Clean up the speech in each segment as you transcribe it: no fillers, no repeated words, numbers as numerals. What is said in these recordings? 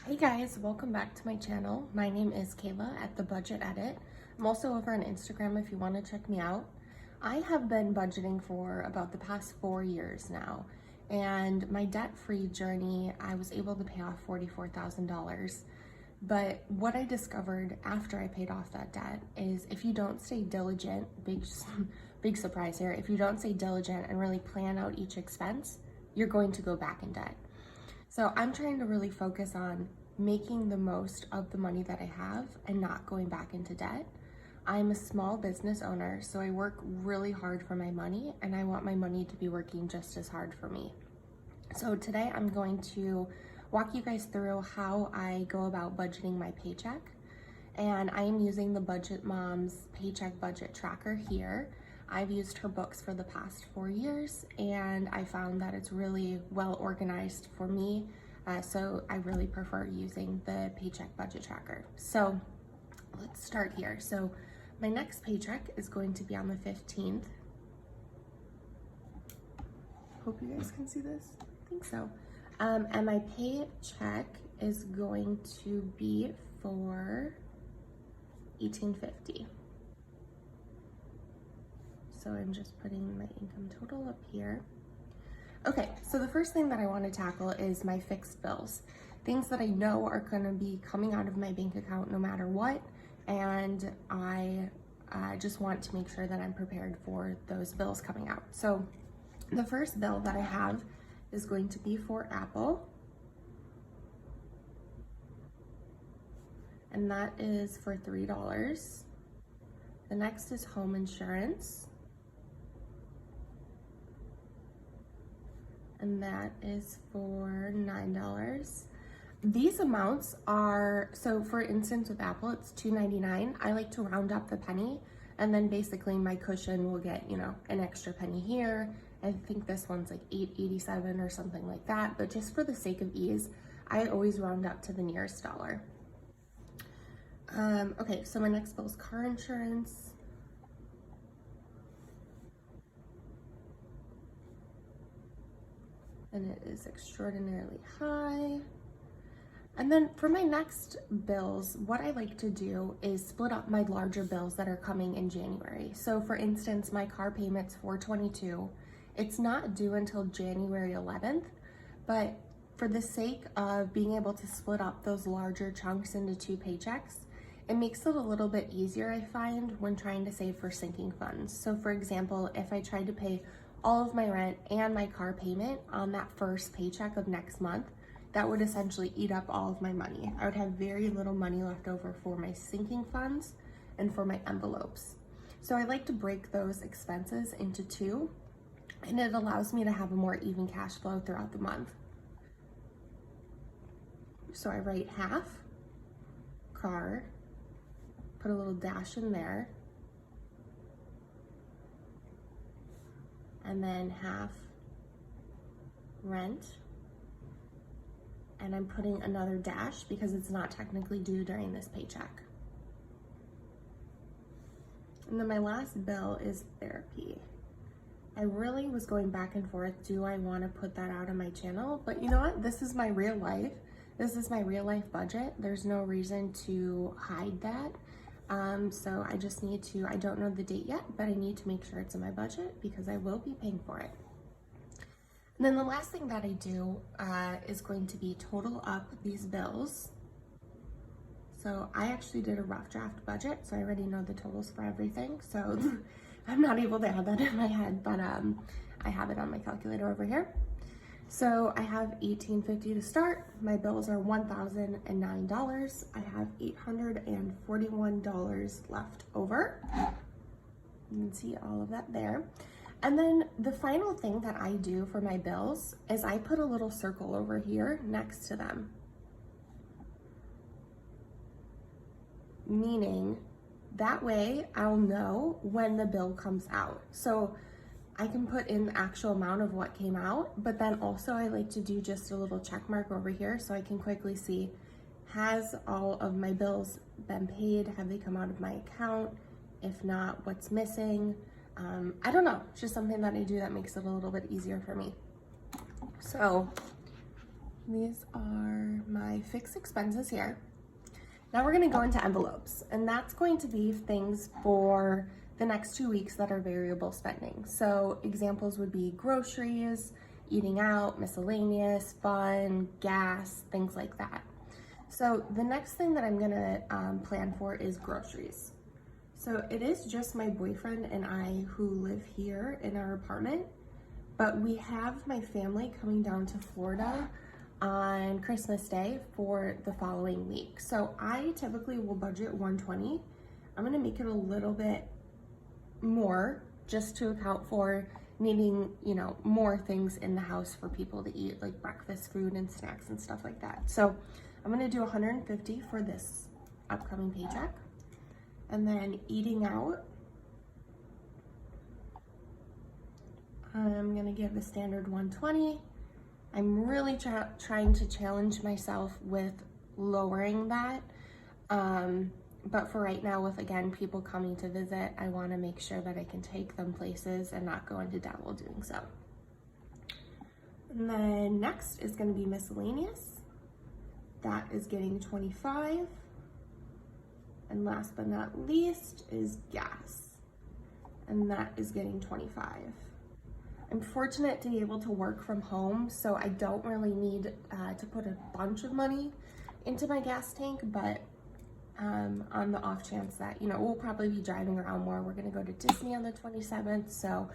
Hey guys, welcome back to my channel. My name is Kayla at the Budget Edit. I'm also over on Instagram if you want to check me out. I have been budgeting for about the past 4 years now, and my debt-free journey, I was able to pay off $44,000. But what I discovered after I paid off that debt is if you don't stay diligent, big surprise here, if you don't stay diligent and really plan out each expense, you're going to go back in debt. So I'm trying to really focus on making the most of the money that I have and not going back into debt. I'm a small business owner, so I work really hard for my money, and I want my money to be working just as hard for me. So today I'm going to walk you guys through how I go about budgeting my paycheck. And I am using the Budget Mom's Paycheck Budget Tracker here. I've used her books for the past 4 years, and I found that it's really well organized for me. So I really prefer using the Paycheck Budget Tracker. So let's start here. So my next paycheck is going to be on the 15th. Hope you guys can see this. I think so. And my paycheck is going to be for $18.50. So I'm just putting my income total up here. Okay, so the first thing that I want to tackle is my fixed bills. Things that I know are going to be coming out of my bank account no matter what, and I just want to make sure that I'm prepared for those bills coming out. So the first bill that I have is going to be for Apple, and that is for $3. The next is home insurance, and that is for $9. These amounts are, so for instance with Apple, it's $2.99. I like to round up the penny, and then basically my cushion will get, an extra penny here. I think this one's like $8.87 or something like that, but just for the sake of ease, I always round up to the nearest dollar. Okay, so my next bill is car insurance. And it is extraordinarily high. And then for my next bills, what I like to do is split up my larger bills that are coming in January. So for instance, my car payment's $422. It's not due until January 11th, but for the sake of being able to split up those larger chunks into 2 paychecks, it makes it a little bit easier, I find, when trying to save for sinking funds. So for example, if I tried to pay all of my rent and my car payment on that first paycheck of next month, that would essentially eat up all of my money. I would have very little money left over for my sinking funds and for my envelopes. So I like to break those expenses into 2, and it allows me to have a more even cash flow throughout the month. So I write half car, put a little dash in there, and then half rent, and I'm putting another dash because it's not technically due during this paycheck. And then my last bill is therapy. I really was going back and forth, do I want to put that out on my channel? But you know what? This is my real life. This is my real life budget. There's no reason to hide that. So I just need to, I don't know the date yet, but I need to make sure it's in my budget because I will be paying for it. And then the last thing that I do is going to be total up these bills. So I actually did a rough draft budget, so I already know the totals for everything. So I'm not able to have that in my head, but I have it on my calculator over here. So I have $18.50 to start. My bills are $1,009. I have $841 left over. You can see all of that there. And then the final thing that I do for my bills is I put a little circle over here next to them. Meaning that way I'll know when the bill comes out. So I can put in the actual amount of what came out, but then also I like to do just a little check mark over here so I can quickly see, has all of my bills been paid? Have they come out of my account? If not, what's missing? I don't know, it's just something that I do that makes it a little bit easier for me. So these are my fixed expenses here. Now we're gonna go into envelopes, and that's going to be things for the next 2 weeks that are variable spending. So examples would be groceries, eating out, miscellaneous, fun, gas, things like that. So the next thing that I'm gonna plan for is groceries. So it is just my boyfriend and I who live here in our apartment, but we have my family coming down to Florida on Christmas Day for the following week. So I typically will budget $120. I'm gonna make it a little bit more just to account for needing, more things in the house for people to eat, like breakfast food and snacks and stuff like that. So I'm gonna do $150 for this upcoming paycheck. And then eating out, I'm gonna give the standard 120. I'm really trying to challenge myself with lowering that. But for right now, with again, people coming to visit, I wanna make sure that I can take them places and not go into debt while doing so. And then next is gonna be miscellaneous. That is getting 25. And last but not least is gas. And that is getting 25. I'm fortunate to be able to work from home, so I don't really need to put a bunch of money into my gas tank, but on the off chance that, we'll probably be driving around more. We're gonna go to Disney on the 27th, so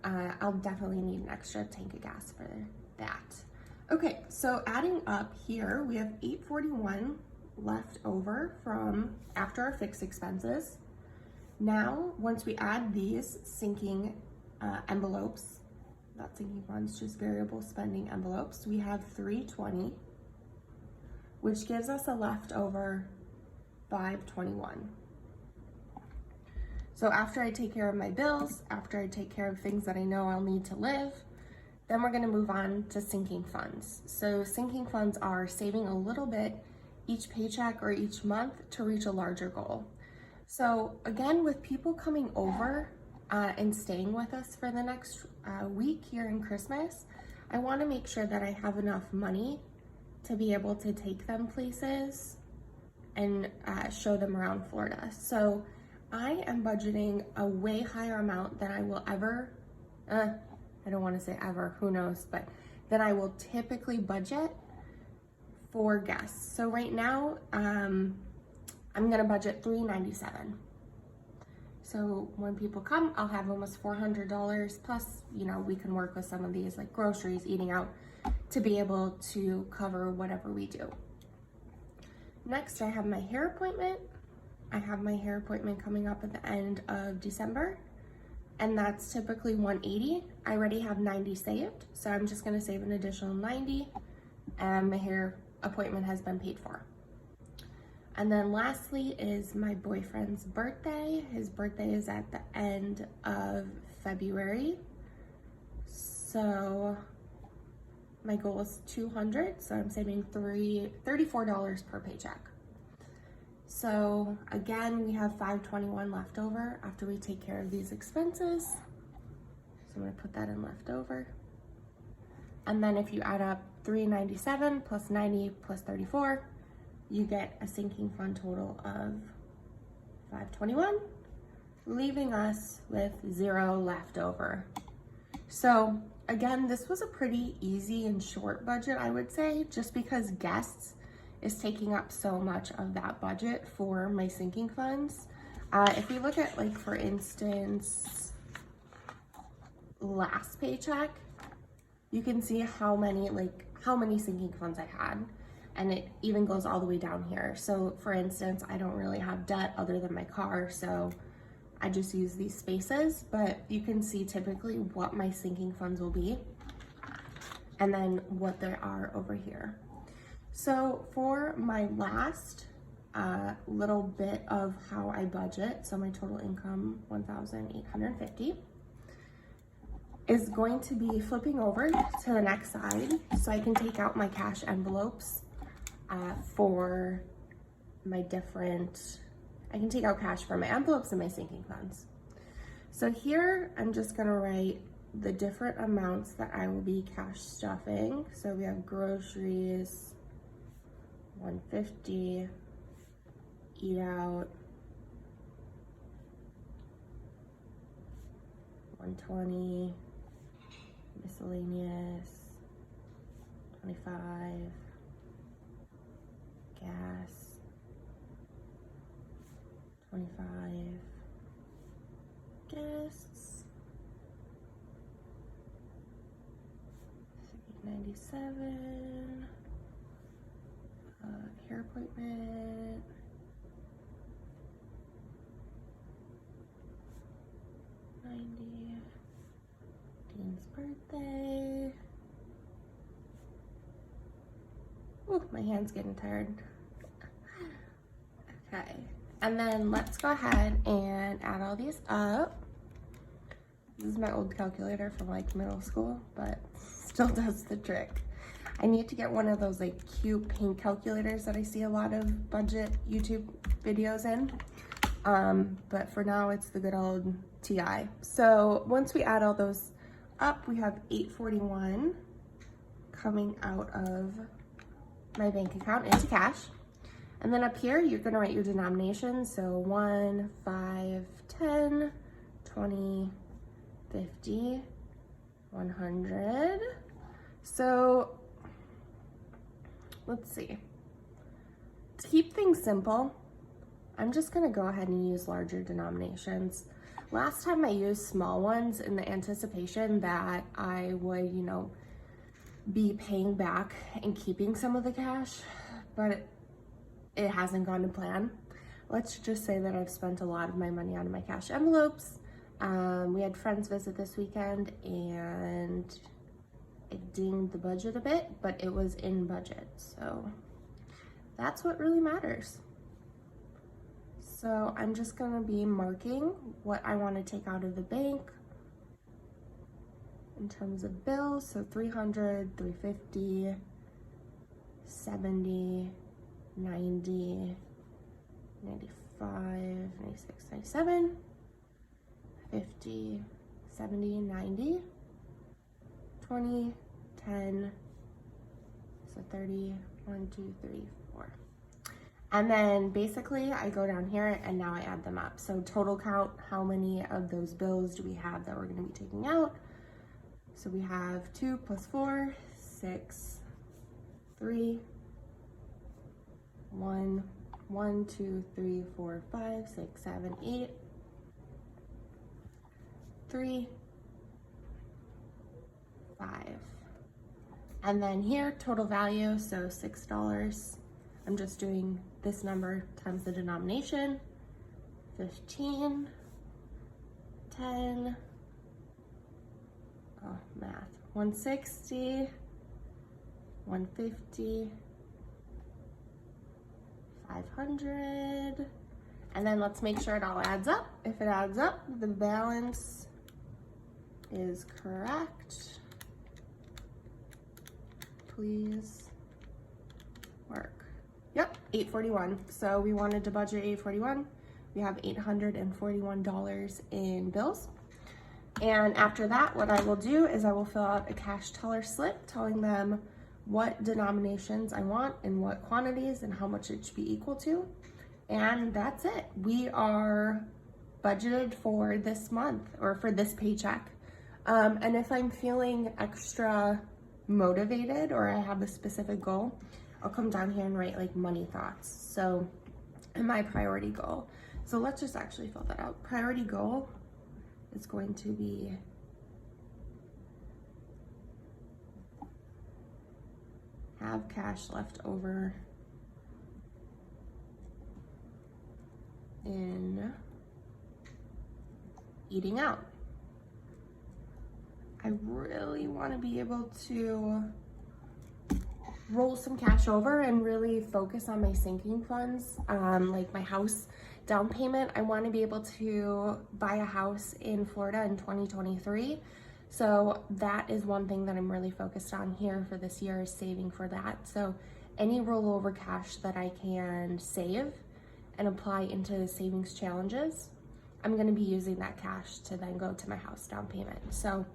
I'll definitely need an extra tank of gas for that. Okay, so adding up here, we have $841 left over from after our fixed expenses. Now, once we add these sinking envelopes, not sinking funds, just variable spending envelopes, we have $320, which gives us a leftover $521. So after I take care of my bills, after I take care of things that I know I'll need to live, then we're gonna move on to sinking funds. So sinking funds are saving a little bit each paycheck or each month to reach a larger goal. So again, with people coming over and staying with us for the next week here in Christmas, I wanna make sure that I have enough money to be able to take them places and show them around Florida. So I am budgeting a way higher amount than I will ever, I don't wanna say ever, who knows, but than I will typically budget for guests. So right now, I'm gonna budget $397. So when people come, I'll have almost $400 plus, we can work with some of these like groceries, eating out, to be able to cover whatever we do. Next, I have my hair appointment. I have my hair appointment coming up at the end of December, and that's typically $180. I already have 90 saved, so I'm just gonna save an additional 90, and my hair appointment has been paid for. And then lastly is my boyfriend's birthday. His birthday is at the end of February. So my goal is 200, so I'm saving $34 per paycheck. So again, we have $521 left over after we take care of these expenses. So I'm gonna put that in left over. And then if you add up $397 plus 90 plus 34, you get a sinking fund total of $521, leaving us with $0 left over. So again, this was a pretty easy and short budget, I would say, just because guests is taking up so much of that budget for my sinking funds. If we look at, like, for instance, last paycheck, you can see how many sinking funds I had. And it even goes all the way down here. So for instance, I don't really have debt other than my car, so I just use these spaces, but you can see typically what my sinking funds will be and then what there are over here. So for my last little bit of how I budget, so my total income, $1,850, is going to be flipping over to the next side so I can take out my cash envelopes for my different, I can take out cash for my envelopes and my sinking funds. So here, I'm just gonna write the different amounts that I will be cash stuffing. So we have groceries, $150, eat out, $120, miscellaneous, $25, gas, $25, guests, $397, hair appointment, $90, Dean's birthday. Ooh, my hand's getting tired. Okay, and then let's go ahead and add all these up. This is my old calculator from like middle school, but still does the trick. I need to get one of those like cute pink calculators that I see a lot of budget YouTube videos in. But for now, it's the good old TI. So once we add all those up, we have $841 coming out of my bank account into cash. And then up here, you're gonna write your denomination. So 1, 5, 10, 20, 50, 100. So let's see. To keep things simple, I'm just gonna go ahead and use larger denominations. Last time I used small ones in the anticipation that I would, you know, be paying back and keeping some of the cash, but it hasn't gone to plan. Let's just say that I've spent a lot of my money out of my cash envelopes. We had friends visit this weekend and it dinged the budget a bit, but it was in budget. So that's what really matters. So I'm just gonna be marking what I wanna take out of the bank in terms of bills. So 300, 350, 70, 90, 95, 96, 97, 50, 70, 90, 20, 10, so 30, 1, 2, 3, 4. And then basically I go down here and now I add them up. So total count, how many of those bills do we have that we're gonna be taking out? So we have 2 plus 4, 6, 3, 1, 1, 2, 3, 4, 5, 6, 7, 8, 3, 5. And then here, total value, so $6. I'm just doing this number times the denomination, 15, 10, oh, math, 160, 150, 500, and then let's make sure it all adds up. If it adds up, the balance is correct. Please work. Yep, $841. So we wanted to budget $841. We have $841 in bills. And after that, what I will do is I will fill out a cash teller slip telling them what denominations I want and what quantities and how much it should be equal to. And that's it. We are budgeted for this month or for this paycheck. And if I'm feeling extra motivated or I have a specific goal, I'll come down here and write like money thoughts. So, and my priority goal. So let's just actually fill that out. Priority goal is going to be have cash left over in eating out. I really want to be able to roll some cash over and really focus on my sinking funds, like my house down payment. I want to be able to buy a house in Florida in 2023. So that is one thing that I'm really focused on here for this year, is saving for that. So any rollover cash that I can save and apply into the savings challenges, I'm going to be using that cash to then go to my house down payment. So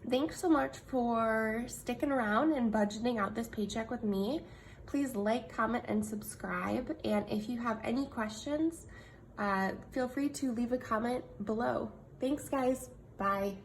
thanks so much for sticking around and budgeting out this paycheck with me. Please like, comment, and subscribe. And if you have any questions, feel free to leave a comment below. Thanks, guys. Bye.